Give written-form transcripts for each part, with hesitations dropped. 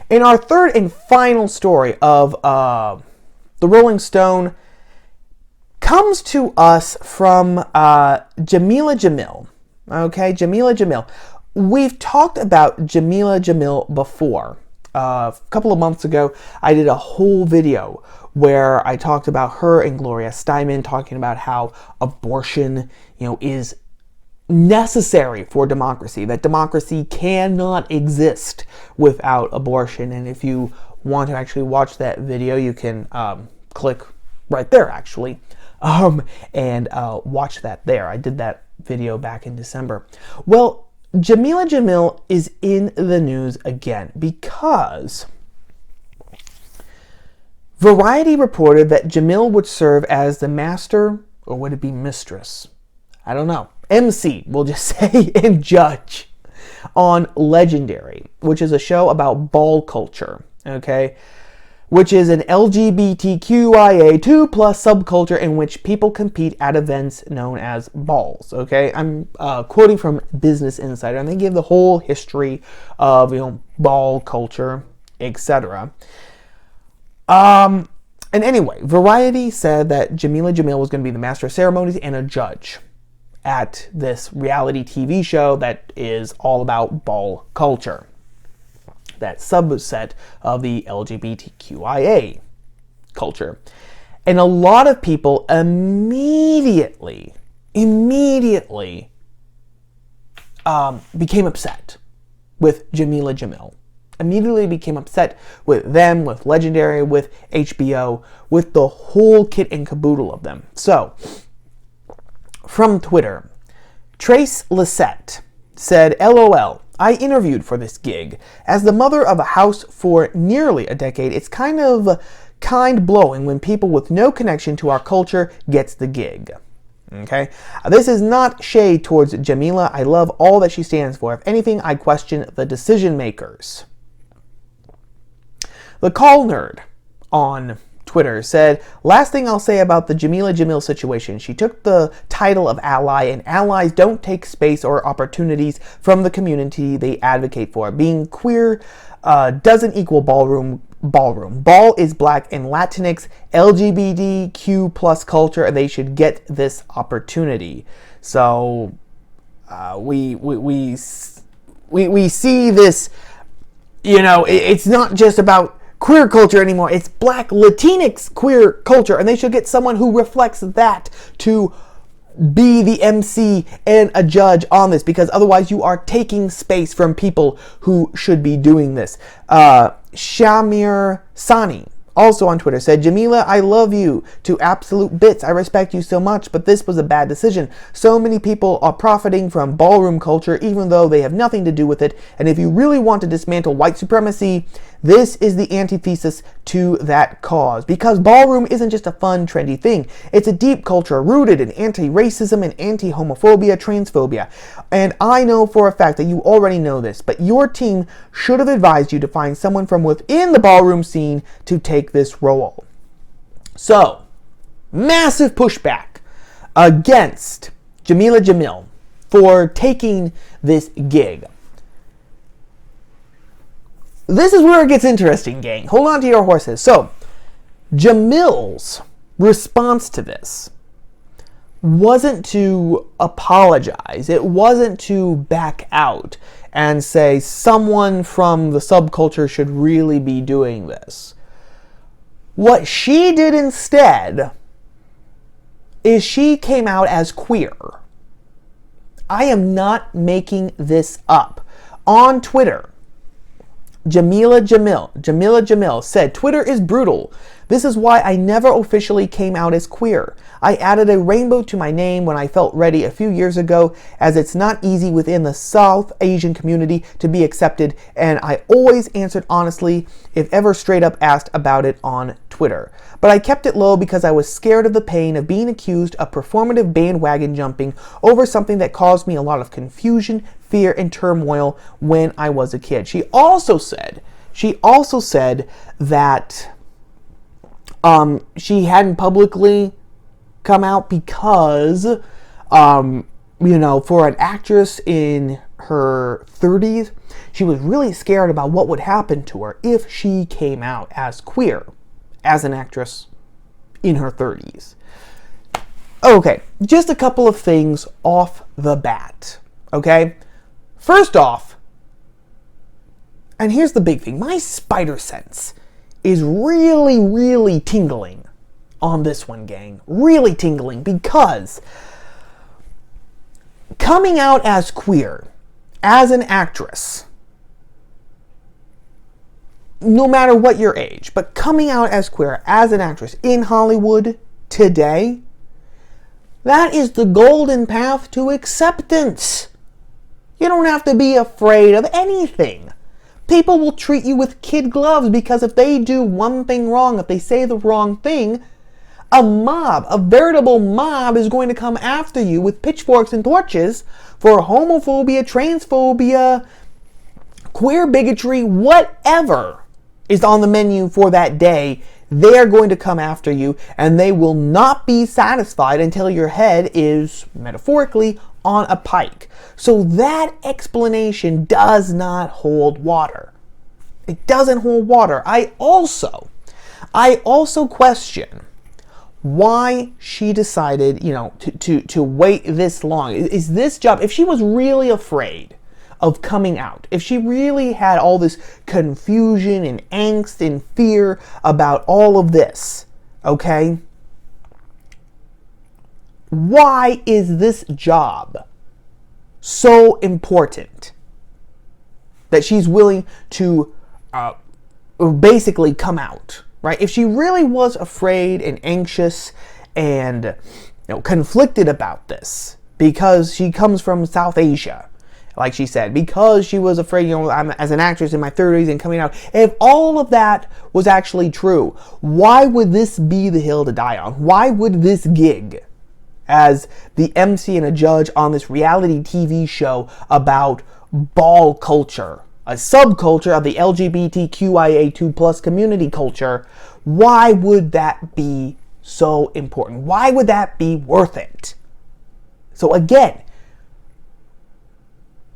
In our third and final story of the Rolling Stone comes to us from Jameela Jamil. Okay, Jameela Jamil. We've talked about Jameela Jamil before. A couple of months ago, I did a whole video where I talked about her and Gloria Steinem talking about how abortion, is necessary for democracy, that democracy cannot exist without abortion. And if you want to actually watch that video, you can click right there, actually, and watch that there. I did that video back in December. Well, Jameela Jamil is in the news again because Variety reported that Jamil would serve as the master, or would it be mistress? I don't know. MC, we'll just say, and judge on Legendary, which is a show about ball culture, okay? Which is an LGBTQIA2+ subculture in which people compete at events known as balls, okay? I'm quoting from Business Insider, and they give the whole history of, ball culture, etc. And anyway, Variety said that Jameela Jamil was going to be the master of ceremonies and a judge at this reality TV show that is all about ball culture, that subset of the LGBTQIA culture. And a lot of people immediately became upset with Jameela Jamil. Immediately became upset with them, with Legendary, with HBO, with the whole kit and caboodle of them. So, from Twitter, Trace Lissette said, LOL, I interviewed for this gig. As the mother of a house for nearly a decade, it's kind of kind-blowing when people with no connection to our culture gets the gig. Okay? This is not shade towards Jameela. I love all that she stands for. If anything, I question the decision makers. The Call Nerd on Twitter said, last thing I'll say about the Jameela Jamil situation. She took the title of ally, and allies don't take space or opportunities from the community they advocate for. Being queer doesn't equal ballroom. Ball is Black and Latinx, LGBTQ plus culture, and they should get this opportunity. So we see this. It's not just about queer culture anymore. It's Black Latinx queer culture, and they should get someone who reflects that to be the MC and a judge on this, because otherwise you are taking space from people who should be doing this. Shamir Sani, also on Twitter, said, Jameela, I love you to absolute bits. I respect you so much, but this was a bad decision. So many people are profiting from ballroom culture, even though they have nothing to do with it. And if you really want to dismantle white supremacy, this is the antithesis to that cause. Because ballroom isn't just a fun, trendy thing. It's a deep culture rooted in anti-racism and anti-homophobia, transphobia. And I know for a fact that you already know this, but your team should have advised you to find someone from within the ballroom scene to take this role. So, massive pushback against Jameela Jamil for taking this gig. This is where it gets interesting, gang. Hold on to your horses. So, Jamil's response to this wasn't to apologize. It wasn't to back out and say someone from the subculture should really be doing this. What she did instead is she came out as queer. I am not making this up. On Twitter, Jameela Jamil said, Twitter is brutal. This is why I never officially came out as queer. I added a rainbow to my name when I felt ready a few years ago, as it's not easy within the South Asian community to be accepted, and I always answered honestly, if ever straight up asked about it on Twitter. But I kept it low because I was scared of the pain of being accused of performative bandwagon jumping over something that caused me a lot of confusion, fear, and turmoil when I was a kid. She also said that she hadn't publicly come out because, for an actress in her 30s, she was really scared about what would happen to her if she came out as queer, as an actress in her 30s. Okay, just a couple of things off the bat, okay? First off, and here's the big thing, my spider sense is really, really tingling on this one, gang. Really tingling, because coming out as queer, as an actress, no matter what your age, but coming out as queer, as an actress in Hollywood today, that is the golden path to acceptance. You don't have to be afraid of anything. People will treat you with kid gloves because if they do one thing wrong, if they say the wrong thing, a mob, a veritable mob is going to come after you with pitchforks and torches for homophobia, transphobia, queer bigotry, whatever is on the menu for that day. They are going to come after you, and they will not be satisfied until your head is, metaphorically, on a pike. So that explanation does not hold water. It doesn't hold water. I also question why she decided, to wait this long. Is this job, if she was really afraid of coming out, if she really had all this confusion and angst and fear about all of this, okay, why is this job so important that she's willing to basically come out, right? If she really was afraid and anxious and conflicted about this because she comes from South Asia, like she said, because she was afraid, I'm as an actress in my 30s and coming out. If all of that was actually true, why would this be the hill to die on? Why would this gig as the MC and a judge on this reality TV show about ball culture, a subculture of the LGBTQIA2+ community culture, why would that be so important? Why would that be worth it? So again,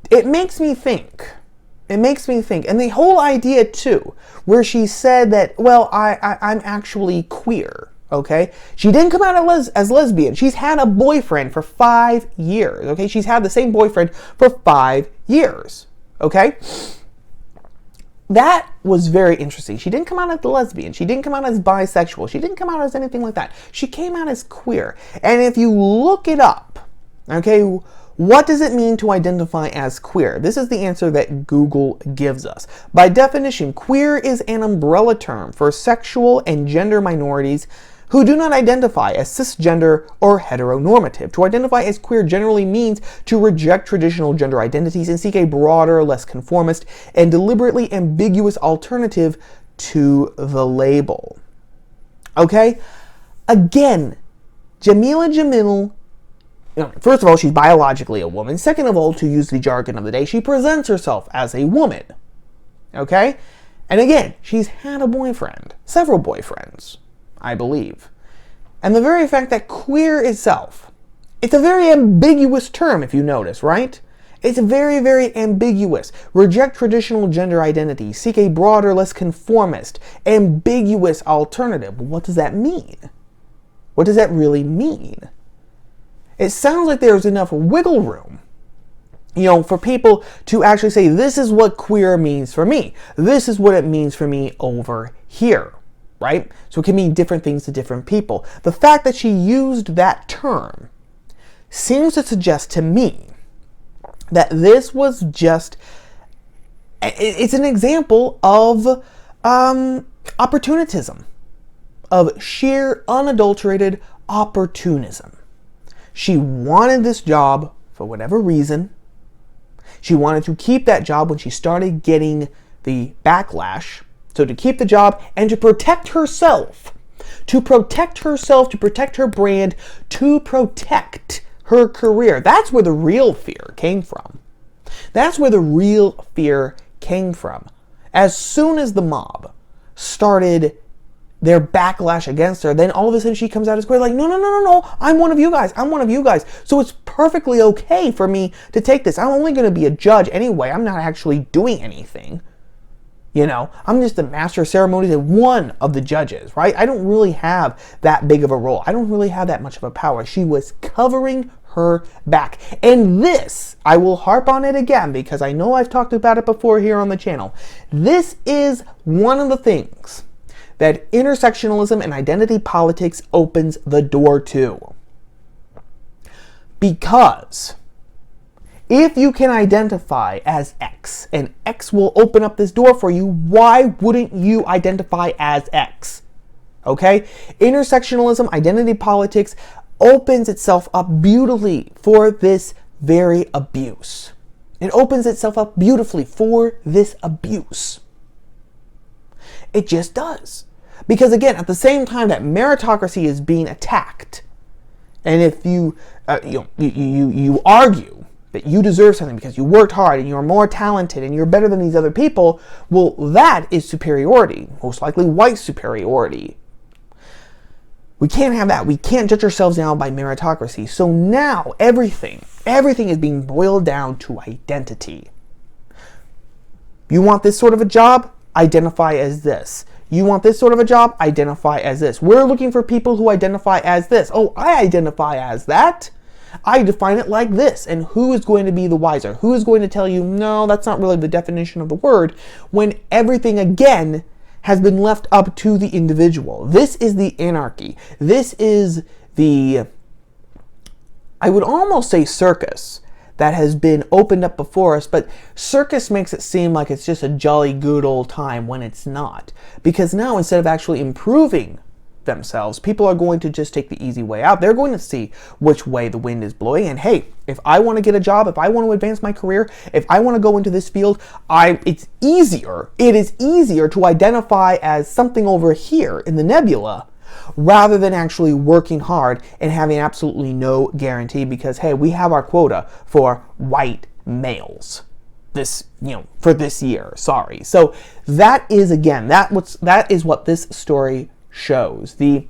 it makes me think. And the whole idea, too, where she said that, well, I'm actually queer, okay? She didn't come out as lesbian. She's had a boyfriend for 5 years, okay? She's had the same boyfriend for 5 years, okay? That was very interesting. She didn't come out as a lesbian. She didn't come out as bisexual. She didn't come out as anything like that. She came out as queer. And if you look it up, okay, what does it mean to identify as queer? This is the answer that Google gives us. By definition, queer is an umbrella term for sexual and gender minorities who do not identify as cisgender or heteronormative. To identify as queer generally means to reject traditional gender identities and seek a broader, less conformist, and deliberately ambiguous alternative to the label. Okay? Again, Jameela Jamil, first of all, she's biologically a woman. Second of all, to use the jargon of the day, she presents herself as a woman. Okay? And again, she's had a boyfriend. Several boyfriends, I believe. And the very fact that queer itself, it's a very ambiguous term, if you notice, right? It's very, very ambiguous. Reject traditional gender identity. Seek a broader, less conformist, ambiguous alternative. What does that mean? What does that really mean? It sounds like there's enough wiggle room, for people to actually say, this is what queer means for me. This is what it means for me over here, right? So it can mean different things to different people. The fact that she used that term seems to suggest to me that this was just, it's an example of opportunism, of sheer unadulterated opportunism. She wanted this job for whatever reason. She wanted to keep that job when she started getting the backlash. So to keep the job and to protect herself, to protect her brand, to protect her career. That's where the real fear came from. That's where the real fear came from. As soon as the mob started their backlash against her, then all of a sudden she comes out as queer, like, no, I'm one of you guys. So it's perfectly okay for me to take this. I'm only going to be a judge anyway. I'm not actually doing anything. I'm just the master of ceremonies and one of the judges, right? I don't really have that big of a role. I don't really have that much of a power. She was covering her back. And this, I will harp on it again because I know I've talked about it before here on the channel. This is one of the things that intersectionalism and identity politics opens the door to. Because if you can identify as X, and X will open up this door for you, why wouldn't you identify as X? Okay? Intersectionalism, identity politics opens itself up beautifully for this very abuse. It opens itself up beautifully for this abuse. It just does. Because again, at the same time that meritocracy is being attacked, and if you argue that you deserve something because you worked hard and you're more talented and you're better than these other people, well, that is superiority, most likely white superiority. We can't have that. We can't judge ourselves now by meritocracy. So now everything is being boiled down to identity. You want this sort of a job? Identify as this. You want this sort of a job? Identify as this. We're looking for people who identify as this. Oh, I identify as that. I define it like this. And who is going to be the wiser? Who is going to tell you, no, that's not really the definition of the word, when everything, again, has been left up to the individual. This is the anarchy. This is the, I would almost say circus, that has been opened up before us, but circus makes it seem like it's just a jolly good old time when it's not. Because now, instead of actually improving themselves, people are going to just take the easy way out. They're going to see which way the wind is blowing, and hey, if I want to get a job, if I want to advance my career, if I want to go into this field, it is easier to identify as something over here in the nebula rather than actually working hard and having absolutely no guarantee because, hey, we have our quota for white males for this year. Sorry. So that is, again, that is what this story shows. The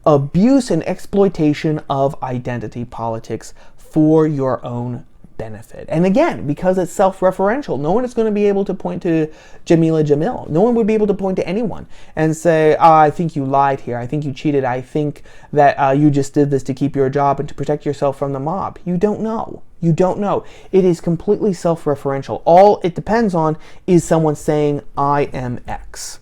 abuse and exploitation of identity politics for your own benefit. And again, because it's self-referential, no one is going to be able to point to Jameela Jamil. No one would be able to point to anyone and say, I think you lied here. I think you cheated. I think that you just did this to keep your job and to protect yourself from the mob. You don't know. You don't know. It is completely self-referential. All it depends on is someone saying, I am X.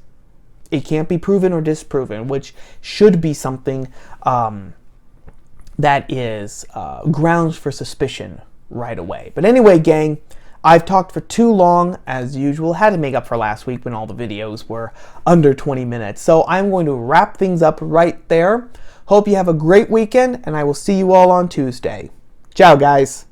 It can't be proven or disproven, which should be something that is grounds for suspicion right away. But anyway, gang, I've talked for too long, as usual. Had to make up for last week when all the videos were under 20 minutes. So I'm going to wrap things up right there. Hope you have a great weekend, and I will see you all on Tuesday. Ciao, guys.